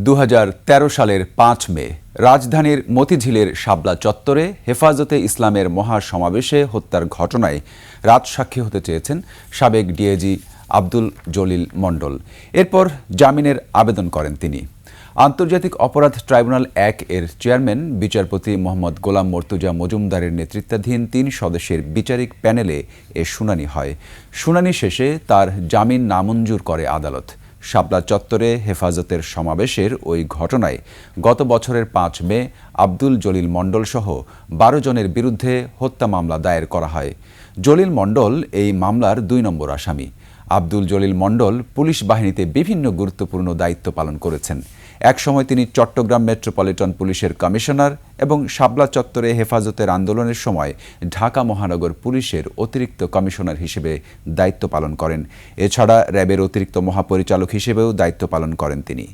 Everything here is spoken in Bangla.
2013 সালের 5 মে রাজধানীর মতিঝিলের শাপলা চত্বরে হেফাজতে ইসলামের মহাসমাবেশে হত্যার ঘটনায় রাত সাক্ষী হতে চেয়েছেন সাবেক ডিআইজি আব্দুল জলিল মণ্ডল। এরপর জামিনের আবেদন করেন তিনি। আন্তর্জাতিক অপরাধ ট্রাইব্যুনাল 1 এর চেয়ারম্যান বিচারপতি মোহাম্মদ গোলাম মর্তুজা মজুমদারের নেতৃত্বাধীন 3 সদস্যের বিচারিক প্যানেলে এ শুনানি হয়। শুনানি শেষে তার জামিন নামঞ্জুর করে আদালত। শাপলা চত্বরে হেফাজতের সমাবেশের ওই ঘটনায় গত বছরের 5 মে আব্দুল জলিল মণ্ডল সহ 12 জনের বিরুদ্ধে হত্যা মামলা দায়ের করা হয়। জলিল মণ্ডল এই মামলার 2 নম্বর আসামি। আব্দুল জলিল মণ্ডল পুলিশ বাহিনীতে বিভিন্ন গুরুত্বপূর্ণ দায়িত্ব পালন করেছেন। একসময় তিনি চট্টগ্রাম মেট্রোপলিটন পুলিশের কমিশনার এবং শাপলা চত্বরে হেফাজতের আন্দোলনের সময় ঢাকা মহানগর পুলিশের অতিরিক্ত কমিশনার হিসেবে দায়িত্ব পালন করেন। এছাড়া র্যাবের অতিরিক্ত মহাপরিচালক হিসেবেও দায়িত্ব পালন করেন তিনি।